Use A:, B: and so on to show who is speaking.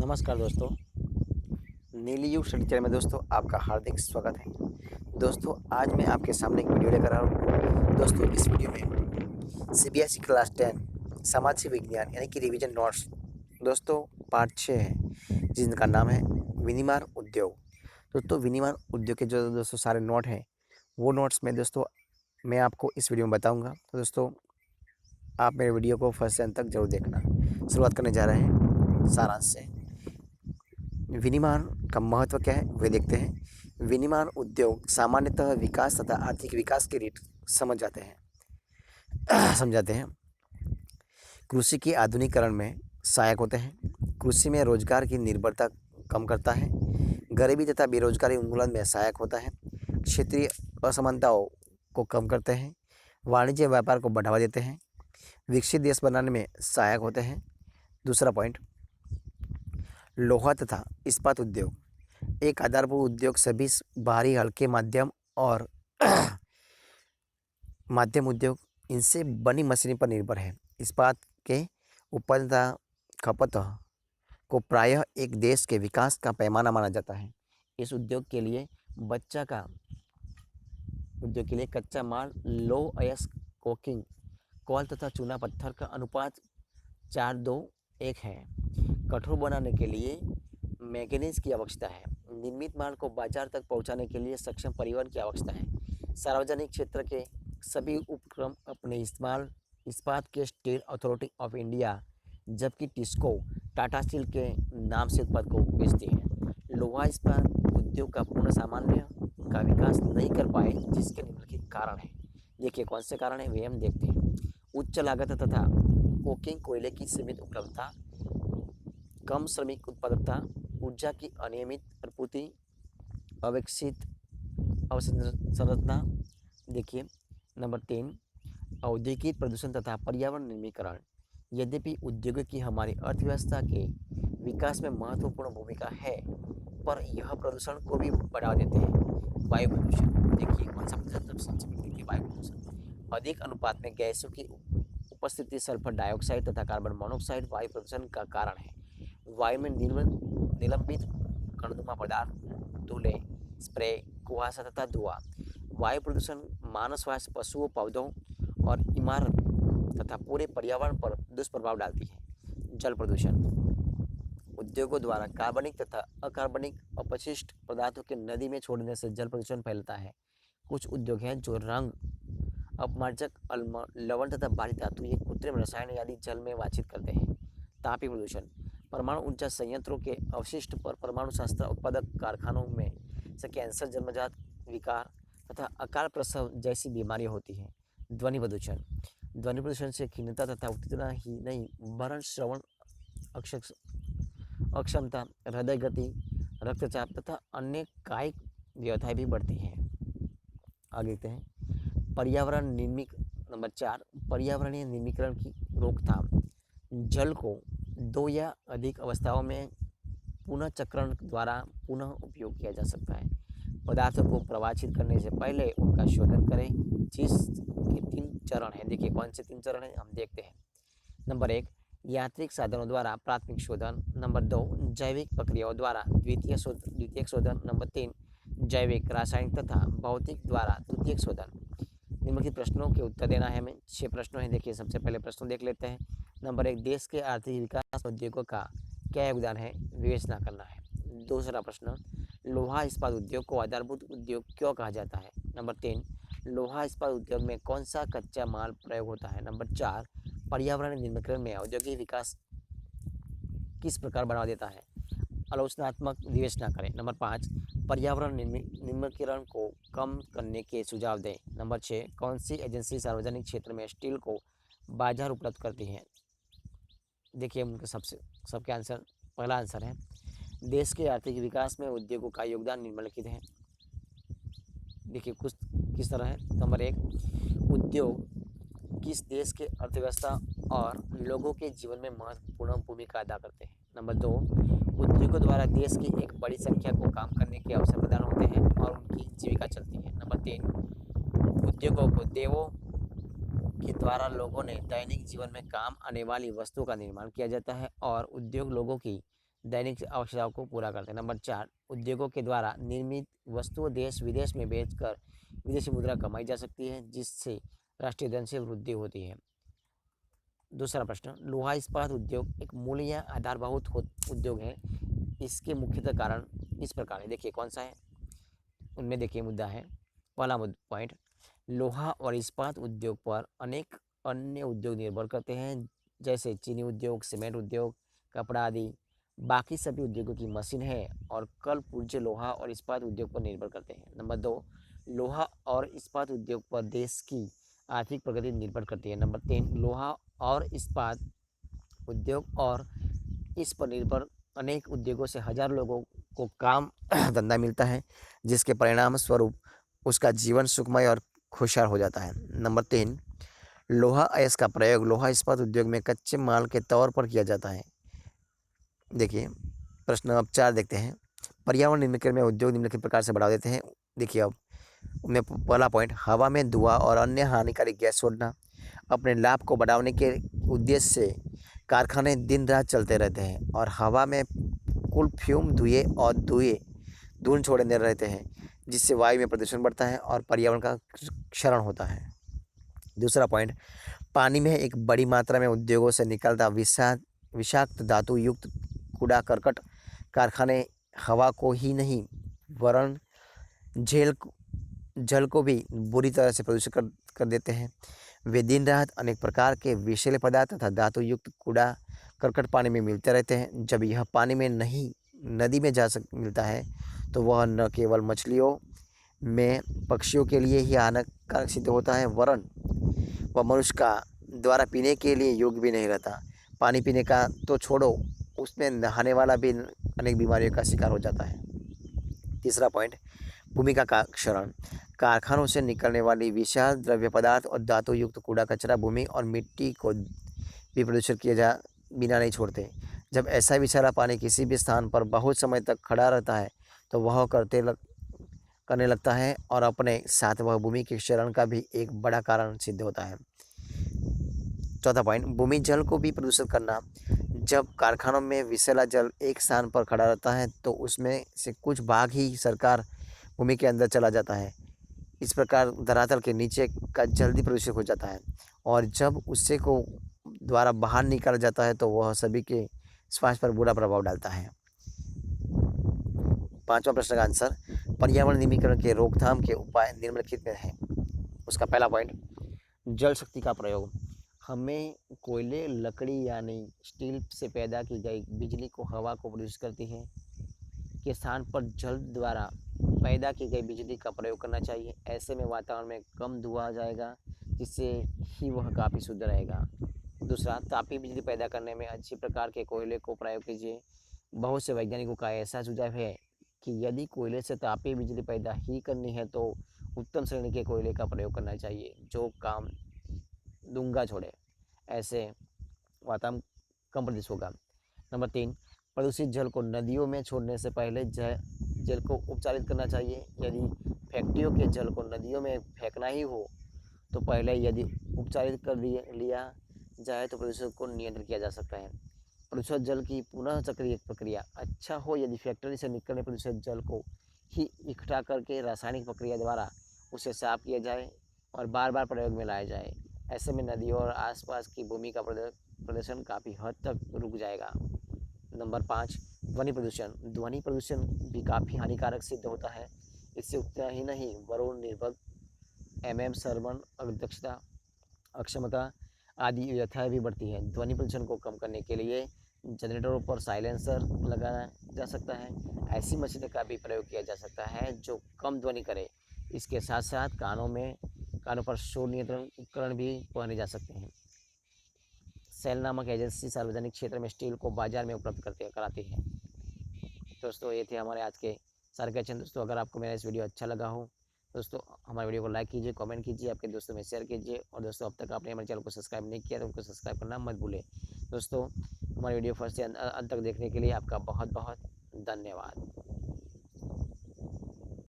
A: नमस्कार दोस्तों, नीली युग स्टडी चैनल में दोस्तों आपका हार्दिक स्वागत है। दोस्तों आज मैं आपके सामने एक वीडियो लेकर आया हूँ। दोस्तों इस वीडियो में सीबीएसई क्लास 10 समाज से विज्ञान यानी कि रिवीजन नोट्स दोस्तों पार्ट 6 है, जिनका नाम है विनिर्माण उद्योग। दोस्तों विनिर्माण उद्योग के जो दोस्तों सारे नोट हैं वो नोट्स में दोस्तों मैं आपको इस वीडियो में बताऊँगा। तो दोस्तों आप मेरे वीडियो को फर्स्ट से अंत तक जरूर देखना। शुरुआत करने जा रहे हैं सारांश से। विनिर्माण का महत्व क्या है वे देखते हैं। विनिर्माण उद्योग सामान्यतः विकास तथा आर्थिक विकास के रीत समझाते हैं। कृषि के आधुनिकीकरण में सहायक होते हैं। कृषि में रोजगार की निर्भरता कम करता है। गरीबी तथा बेरोजगारी उन्मूलन में सहायक होता है। क्षेत्रीय असमानताओं को कम करते हैं। वाणिज्य व्यापार को बढ़ावा देते हैं। विकसित देश बनाने में सहायक होते हैं। दूसरा पॉइंट, लोहा तथा इस्पात उद्योग एक आधारभूत उद्योग सभी भारी हल्के माध्यम और माध्यम उद्योग इनसे बनी मशीनरी पर निर्भर है। इस्पात के उत्पादन तथा खपत को प्रायः एक देश के विकास का पैमाना माना जाता है। इस उद्योग के लिए कच्चा माल लो अयस्क कोकिंग कोल तथा चूना पत्थर का अनुपात 4:2:1 है। कठोर बनाने के लिए मैंगनीज की आवश्यकता है। निर्मित माल को बाजार तक पहुंचाने के लिए सक्षम परिवहन की आवश्यकता है। सार्वजनिक क्षेत्र के सभी उपक्रम अपने इस्पात के स्टील अथॉरिटी ऑफ इंडिया जबकि टिस्को टाटा स्टील के नाम से उत्पाद को बेचती है। लोहा इस्पात उद्योग का पूर्ण सामान्य का विकास नहीं कर पाए जिसके निम्नलिखित कारण है। देखिए कौन से कारण है वे हम देखते हैं। उच्च लागत तथा कोकिंग कोयले की सीमित उपलब्धता, कम श्रमिक उत्पादकता, ऊर्जा की अनियमित आपूर्ति, अविकसित अवसंरचना। देखिए नंबर 3, औद्योगिक प्रदूषण तथा पर्यावरण निर्मीकरण। यद्यपि उद्योगों की हमारी अर्थव्यवस्था के विकास में महत्वपूर्ण भूमिका है पर यह प्रदूषण को भी बढ़ावा देते हैं। वायु प्रदूषण, देखिए कौन सा प्रदूषण सबसे पहले देखिए वायु प्रदूषण। अधिक अनुपात में गैसों की उपस्थिति सल्फर डाइऑक्साइड तथा कार्बन मोनोऑक्साइड वायु प्रदूषण का कारण है। वायु में निलंबित कणनुमा पदार्थ, धूले, स्प्रे, कुहासा तथा धुआं। वायु प्रदूषण मानव स्वास्थ्य, पशुओं, पौधों और इमारत तथा पूरे पर्यावरण पर दुष्प्रभाव डालती है। जल प्रदूषण, उद्योगों द्वारा कार्बनिक तथा अकार्बनिक अपशिष्ट पदार्थों के नदी में छोड़ने से जल प्रदूषण फैलता है। कुछ उद्योग हैं जो रंग, अपमार्जक, लवण तथा भारी धातु ये कृत्रिम रसायन आदि जल में वांछित करते हैं। तापीय प्रदूषण, परमाणु ऊर्जा संयंत्रों के अवशिष्ट पर परमाणु शस्त्र उत्पादक कारखानों में से कैंसर, जन्मजात विकार तथा अकाल प्रसव जैसी बीमारियां होती हैं। ध्वनि प्रदूषण, ध्वनि प्रदूषण से खीनता तथा उत्तेजना ही नहीं वरन श्रवण अक्षमता, हृदय गति, रक्तचाप तथा अन्य कायिक व्यथाएं भी बढ़ती हैं। आगे देखते हैं नंबर 4, पर्यावरणीय निर्मीकरण की रोकथाम। जल को 2 या अधिक अवस्थाओं में पुनः चक्रण द्वारा पुनः उपयोग किया जा सकता है। पदार्थों को प्रवाचित करने से पहले उनका शोधन करें, जिसके 3 चरण हैं। देखिए कौन से 3 चरण हैं हम देखते हैं। नंबर 1, यांत्रिक साधनों द्वारा प्राथमिक शोधन। नंबर 2, जैविक प्रक्रियाओं द्वारा द्वितीयक शोधन। नंबर 3, जैविक, रासायनिक तथा भौतिक द्वारा तृतीयक शोधन। निम्नलिखित प्रश्नों के उत्तर देना है हमें। 6 प्रश्नों हैं। देखिए सबसे पहले प्रश्न देख लेते हैं। नंबर 1, देश के आर्थिक विकास उद्योगों का क्या योगदान है, विवेचना करना है। दूसरा प्रश्न, लोहा इस्पात उद्योग को आधारभूत उद्योग क्यों कहा जाता है। नंबर 3, लोहा इस्पात उद्योग में कौन सा कच्चा माल प्रयोग होता है। नंबर 4, पर्यावरण निर्मीकरण में औद्योगिक विकास किस प्रकार बढ़ावा देता है, आलोचनात्मक विवेचना करें। नंबर 5, पर्यावरण निर्मीकरण को कम करने के सुझाव दें। नंबर 6, कौन सी एजेंसी सार्वजनिक क्षेत्र में स्टील को बाजार उपलब्ध करती है। देखिए उनके सबके आंसर, पहला आंसर है देश के आर्थिक विकास में उद्योगों का योगदान निम्नलिखित है। देखिए कुछ किस तरह है। नंबर 1, उद्योग किस देश के अर्थव्यवस्था और लोगों के जीवन में महत्वपूर्ण भूमिका अदा करते हैं। नंबर 2, उद्योगों द्वारा देश की एक बड़ी संख्या को काम करने के अवसर प्रदान होते हैं और उनकी जीविका चलती है। नंबर 3, उद्योगों को देवों के द्वारा लोगों ने दैनिक जीवन में काम आने वाली वस्तुओं का निर्माण किया जाता है और उद्योग लोगों की दैनिक आवश्यकताओं को पूरा करते हैं। नंबर 4, उद्योगों के द्वारा निर्मित वस्तुओं देश विदेश में बेचकर विदेशी मुद्रा कमाई जा सकती है, जिससे राष्ट्रीय धन से वृद्धि होती है। दूसरा प्रश्न, लोहा इस्पात उद्योग एक मूल या आधारभूत उद्योग है। इसके मुख्यतः कारण इस प्रकार है, देखिए कौन सा है उनमें। देखिए मुद्दा है, पहला पॉइंट, लोहा और इस्पात उद्योग पर अनेक अन्य उद्योग निर्भर करते हैं, जैसे चीनी उद्योग, सीमेंट उद्योग, कपड़ा आदि। बाकी सभी उद्योगों की मशीन है और कल पुर्जे लोहा और इस्पात उद्योग पर निर्भर करते हैं। नंबर 2, लोहा और इस्पात उद्योग पर देश की आर्थिक प्रगति निर्भर करती है। नंबर 3, लोहा और इस्पात उद्योग और इस पर निर्भर अनेक उद्योगों से हजारों लोगों को काम धंधा मिलता है, जिसके परिणाम स्वरूप उसका जीवन सुखमय और खुशहाल हो जाता है। नंबर 3, लोहा अयस्क का प्रयोग लोहा इस्पात उद्योग में कच्चे माल के तौर पर किया जाता है। देखिए प्रश्न अब 4 देखते हैं। पर्यावरण निम्नलिखित में उद्योग निम्नलिखित प्रकार से बढ़ावा देते हैं। देखिए अब उनमें पहला पॉइंट, हवा में धुआं और अन्य हानिकारक गैस छोड़ना। अपने लाभ को बढ़ाने के उद्देश्य से कारखाने दिन रात चलते रहते हैं और हवा में कुल फ्यूम धूल छोड़ते रहते हैं, जिससे वायु में प्रदूषण बढ़ता है और पर्यावरण का क्षरण होता है। दूसरा पॉइंट, पानी में एक बड़ी मात्रा में उद्योगों से निकलता विषाक्त धातु युक्त कूड़ा करकट कारखाने हवा को ही नहीं वरन जल को भी बुरी तरह से प्रदूषित कर देते हैं। वे दिन रात अनेक प्रकार के विषैले पदार्थ तथा धातु युक्त कूड़ा करकट पानी में मिलते रहते हैं। जब यह पानी में नहीं नदी में मिलता है तो वह न केवल मछलियों में पक्षियों के लिए ही हानिकारक सिद्ध होता है, वरन वह मनुष्य का द्वारा पीने के लिए योग्य भी नहीं रहता। पानी पीने का तो छोड़ो, उसमें नहाने वाला भी अनेक बीमारियों का शिकार हो जाता है। तीसरा पॉइंट, भूमि का क्षरण। कारखानों से निकलने वाली विषाक्त द्रव्य पदार्थ और धातु युक्त कूड़ा कचरा भूमि और मिट्टी को भी प्रदूषित किए बिना नहीं छोड़ते। जब ऐसा विषैला पानी किसी भी स्थान पर बहुत समय तक खड़ा रहता है तो वह करने लगता है और अपने साथ वह भूमि के क्षरण का भी एक बड़ा कारण सिद्ध होता है। चौथा पॉइंट, भूमि जल को भी प्रदूषित करना। जब कारखानों में विषैला जल एक स्थान पर खड़ा रहता है तो उसमें से कुछ भाग ही सरकार भूमि के अंदर चला जाता है। इस प्रकार धरातल के नीचे का जल्दी प्रदूषित हो जाता है और जब उससे को द्वारा बाहर निकाला जाता है तो वह सभी के स्वास्थ्य पर बुरा प्रभाव डालता है। पांचवा प्रश्न का आंसर, पर्यावरण नियमीकरण के रोकथाम के उपाय निम्नलिखित में हैं। उसका पहला पॉइंट, जल शक्ति का प्रयोग। हमें कोयले, लकड़ी यानी स्टील से पैदा की गई बिजली को हवा को प्रदूषित करती है के स्थान पर जल द्वारा पैदा की गई बिजली का प्रयोग करना चाहिए। ऐसे में वातावरण में कम धुआं जाएगा, जिससे ही वह काफ़ी शुद्ध रहेगा। दूसरा, तापीय बिजली पैदा करने में अच्छी प्रकार के कोयले को प्रयोग कीजिए। बहुत से वैज्ञानिकों का ऐसा सुझाव है कि यदि कोयले से तापीय बिजली पैदा ही करनी है तो उत्तम श्रेणी के कोयले का प्रयोग करना चाहिए, जो काम दूंगा छोड़े। ऐसे वातावरण कम प्रदूषित होगा। नंबर 3, प्रदूषित जल को नदियों में छोड़ने से पहले जल को उपचारित करना चाहिए। यदि फैक्ट्रियों के जल को नदियों में फेंकना ही हो तो पहले यदि उपचारित कर लिया जाए तो प्रदूषण को नियंत्रित किया जा सकता है। प्रदूषित जल की पुनः चक्रीय प्रक्रिया अच्छा हो यदि फैक्ट्री से निकलने प्रदूषित जल को ही इकट्ठा करके रासायनिक प्रक्रिया द्वारा उसे साफ किया जाए और बार बार प्रयोग में लाया जाए। ऐसे में नदियों और आसपास की भूमि का प्रदूषण काफ़ी हद तक रुक जाएगा। नंबर 5, ध्वनि प्रदूषण। ध्वनि प्रदूषण भी काफ़ी हानिकारक सिद्ध होता है। इससे उतना ही नहीं वरुण निर्भर श्रवण अदक्षता, अक्षमता आदि व्यथाएं भी बढ़ती है। ध्वनि प्रदूषण को कम करने के लिए जनरेटरों पर साइलेंसर लगाया जा सकता है। ऐसी मशीनों का भी प्रयोग किया जा सकता है जो कम ध्वनि करे। इसके साथ साथ कानों पर शोर नियंत्रण उपकरण भी पहने जा सकते हैं। सेल नामक एजेंसी सार्वजनिक क्षेत्र में स्टील को बाजार में उपलब्ध कराती है। दोस्तों ये थे हमारे आज के सारे क्वेश्चन। दोस्तों अगर आपको मेरा इस वीडियो अच्छा लगा हो दोस्तों हमारे वीडियो को लाइक कीजिए, कमेंट कीजिए, आपके दोस्तों में शेयर कीजिए और दोस्तों अब तक आपने हमारे चैनल को सब्सक्राइब नहीं किया तो उनको सब्सक्राइब करना मत भूलें। दोस्तों हमारी वीडियो फर्स्ट से अंत तक देखने के लिए आपका बहुत बहुत धन्यवाद।